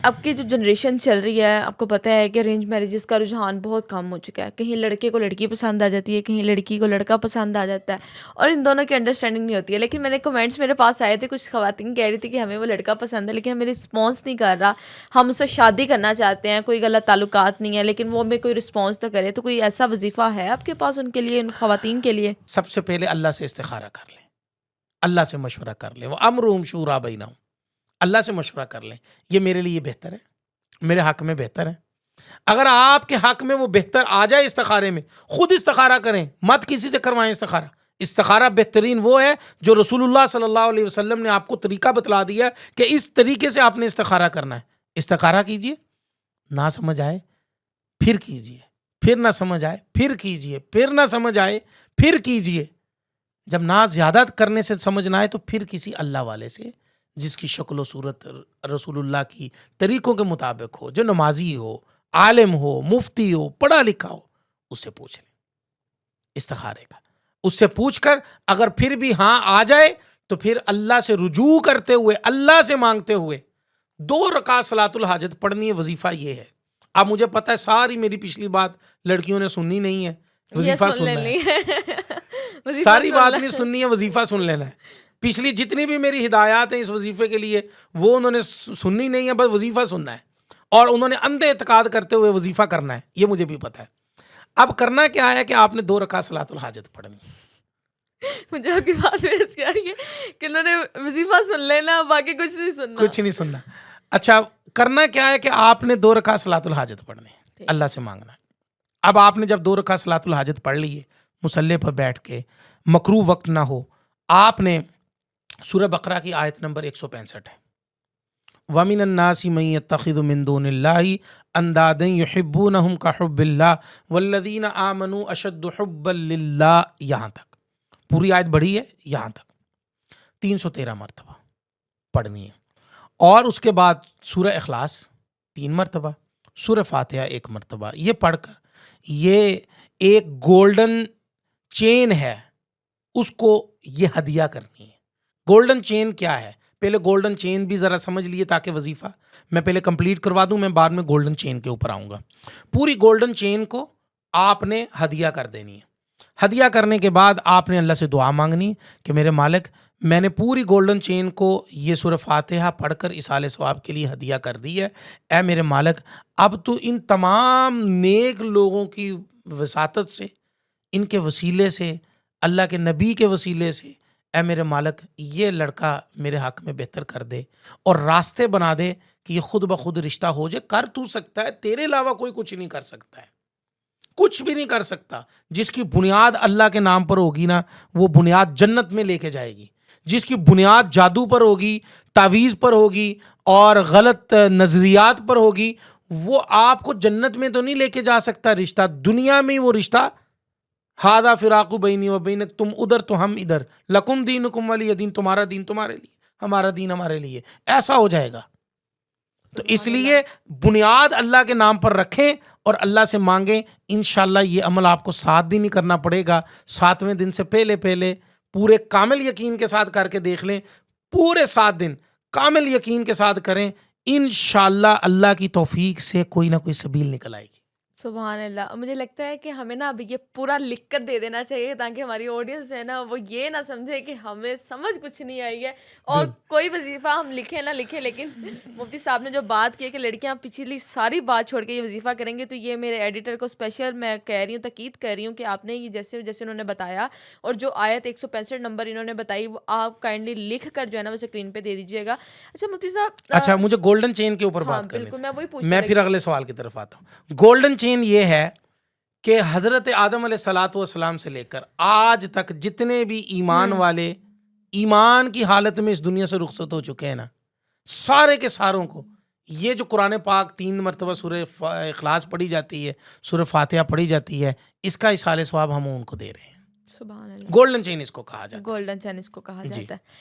اب کی جو جنریشن چل رہی ہے، آپ کو پتہ ہے کہ ارینج میرجز کا رجحان بہت کم ہو چکا ہے. کہیں لڑکے کو لڑکی پسند آ جاتی ہے، کہیں لڑکی کو لڑکا پسند آ جاتا ہے، اور ان دونوں کی انڈرسٹینڈنگ نہیں ہوتی ہے. لیکن میں نے کمنٹس میرے پاس آئے تھے، کچھ خواتین کہہ رہی تھی کہ ہمیں وہ لڑکا پسند ہے لیکن ہمیں رسپانس نہیں کر رہا، ہم اس سے شادی کرنا چاہتے ہیں، کوئی غلط تعلقات نہیں ہے لیکن وہ ہمیں کوئی رسپانس تو کرے. تو کوئی ایسا وظیفہ ہے آپ کے پاس ان کے لیے، ان خواتین کے لیے؟ سب سے پہلے اللہ سے استخارہ کر لیں، اللہ سے مشورہ کر لیں. وہ امرہم شورا بینہم، اللہ سے مشورہ کر لیں، یہ میرے لیے بہتر ہے، میرے حق میں بہتر ہے. اگر آپ کے حق میں وہ بہتر آ جائے استخارے میں، خود استخارہ کریں، مت کسی سے کروائیں استخارہ. استخارہ بہترین وہ ہے جو رسول اللہ صلی اللہ علیہ وسلم نے آپ کو طریقہ بتلا دیا کہ اس طریقے سے آپ نے استخارہ کرنا ہے. استخارہ کیجئے، نہ سمجھ آئے پھر کیجئے، پھر نہ سمجھ آئے پھر کیجئے، پھر نہ سمجھ آئے پھر کیجئے. جب نہ زیادہ کرنے سے سمجھ نہ آئے تو پھر کسی اللہ والے سے جس کی شکل و صورت رسول اللہ کی طریقوں کے مطابق ہو، جو نمازی ہو، عالم ہو، مفتی ہو، پڑھا لکھا ہو، اس سے پوچھ لیں استخارے کا. اس سے پوچھ کر اگر پھر بھی ہاں آ جائے تو پھر اللہ سے رجوع کرتے ہوئے، اللہ سے مانگتے ہوئے 2 رکعت صلاۃ الحاجت پڑھنی ہے. وظیفہ یہ ہے. اب مجھے پتہ ہے ساری میری پچھلی بات لڑکیوں نے سننی نہیں ہے، وظیفہ سننا ہے. ساری بات نہیں سننی ہے، وظیفہ سن لینا ہے. پچھلی جتنی بھی میری ہدایات ہیں اس وظیفے کے لیے وہ انہوں نے سننی نہیں ہے، بس وظیفہ سننا ہے. اور انہوں نے اندھے اعتقاد کرتے ہوئے وظیفہ کرنا ہے، یہ مجھے بھی پتہ ہے. اب کرنا کیا ہے کہ آپ نے 2 رکعت صلاۃ الحاجت پڑھنی. مجھے آپ کی بات میں اس آ رہی ہے کہ انہوں نے وظیفہ سن لینا، باقی کچھ نہیں سننا. کچھ نہیں سننا. اچھا کرنا کیا ہے کہ آپ نے 2 رکعت صلاۃ الحاجت پڑھنی ہے، اللہ سے مانگنا ہے. اب آپ نے جب 2 رکعت صلاۃ الحاجت پڑھ لی ہے مصلی پر بیٹھ کے، مکروہ وقت نہ ہو، آپ نے سورہ بقرہ کی آیت نمبر 165 ہے، وَمِنَ النَّاسِ مَن يَتَّخِذُ مِن دُونِ اللَّهِ أَندَادًا يُحِبُّونَهُمْ كَحُبِّ اللَّهِ وَالَّذِينَ آمَنُوا أَشَدُّ حُبًّا لِلَّهِ. یہاں تک پوری آیت بڑھی ہے، یہاں تک 313 مرتبہ پڑھنی ہے. اور اس کے بعد سورہ اخلاص 3 مرتبہ، سورہ فاتحہ 1 مرتبہ. یہ پڑھ کر یہ ایک گولڈن چین ہے، اس کو یہ ہدیہ کرنی ہے. گولڈن چین کیا ہے؟ پہلے گولڈن چین بھی ذرا سمجھ لیے تاکہ وظیفہ میں پہلے کمپلیٹ کروا دوں، میں بعد میں گولڈن چین کے اوپر آؤں گا. پوری گولڈن چین کو آپ نے ہدیہ کر دینی ہے. ہدیہ کرنے کے بعد آپ نے اللہ سے دعا مانگنی کہ میرے مالک، میں نے پوری گولڈن چین کو یہ سورہ فاتحہ پڑھ کر اصال ثواب کے لیے ہدیہ کر دی ہے. اے میرے مالک، اب تو ان تمام نیک لوگوں کی وساطت سے، ان کے وسیلے سے، اللہ کے نبی کے وسیلے سے، اے میرے مالک یہ لڑکا میرے حق میں بہتر کر دے اور راستے بنا دے کہ یہ خود بخود رشتہ ہو جائے. کر تو سکتا ہے، تیرے علاوہ کوئی کچھ نہیں کر سکتا ہے، کچھ بھی نہیں کر سکتا. جس کی بنیاد اللہ کے نام پر ہوگی نا، وہ بنیاد جنت میں لے کے جائے گی. جس کی بنیاد جادو پر ہوگی، تعویذ پر ہوگی اور غلط نظریات پر ہوگی، وہ آپ کو جنت میں تو نہیں لے کے جا سکتا. رشتہ دنیا میں وہ رشتہ ہادہ فراق بینی و بینک، تم ادھر تو ہم ادھر، لکم دینکم ولی دین، تمہارا دین تمہارے لیے، ہمارا دین ہمارے لیے، ایسا ہو جائے گا. تو اس لیے بنیاد اللہ کے نام پر رکھیں اور اللہ سے مانگیں. انشاءاللہ یہ عمل آپ کو 7 دن ہی کرنا پڑے گا. 7ویں دن سے پہلے پورے کامل یقین کے ساتھ کر کے دیکھ لیں. پورے 7 دن کامل یقین کے ساتھ کریں، انشاءاللہ اللہ کی توفیق سے کوئی نہ کوئی سبیل نکل آئے گی. سبحان اللہ. مجھے لگتا ہے کہ ہمیں نا اب یہ پورا لکھ کر دے دینا چاہیے تاکہ ہماری آڈینس ہے نا وہ یہ نہ سمجھے کہ ہمیں سمجھ کچھ نہیں آئی ہے اور کوئی وظیفہ ہم لکھیں نہ لکھیں. لیکن مفتی صاحب نے جو بات کی کہ لڑکیاں پچھلی ساری بات چھوڑ کے یہ وظیفہ کریں گے، تو یہ میرے ایڈیٹر کو اسپیشل میں کہہ رہی ہوں، تاکید کر رہی ہوں کہ آپ نے یہ جیسے جیسے انہوں نے بتایا اور جو آیت 165 نمبر انہوں نے بتائی وہ آپ کائنڈلی لکھ کر جو ہے نا وہ اسکرین پہ دے دیجیے گا. اچھا مفتی صاحب، اچھا مجھے گولڈن چین کے اوپر بات کرنی بالکل میں وہی تھی، میں پھر اگلے سوال کی طرف آتا ہوں. گولڈن چین یہ ہے کہ حضرت آدم علیہ الصلاۃ والسلام سے لے کر آج تک جتنے بھی ایمان والے ایمان کی حالت میں اس دنیا سے رخصت ہو چکے ہیں نا، سارے کے ساروں کو یہ جو قرآن پاک 3 مرتبہ سورہ اخلاص پڑھی جاتی ہے، سورہ فاتحہ پڑھی جاتی ہے، اس کا اصال ثواب ہم ان کو دے رہے ہیں. سبحان اللہ. گولڈن چین اس کو کہا جاتا ہے. گولڈن چین اس کو کہا جاتا ہے.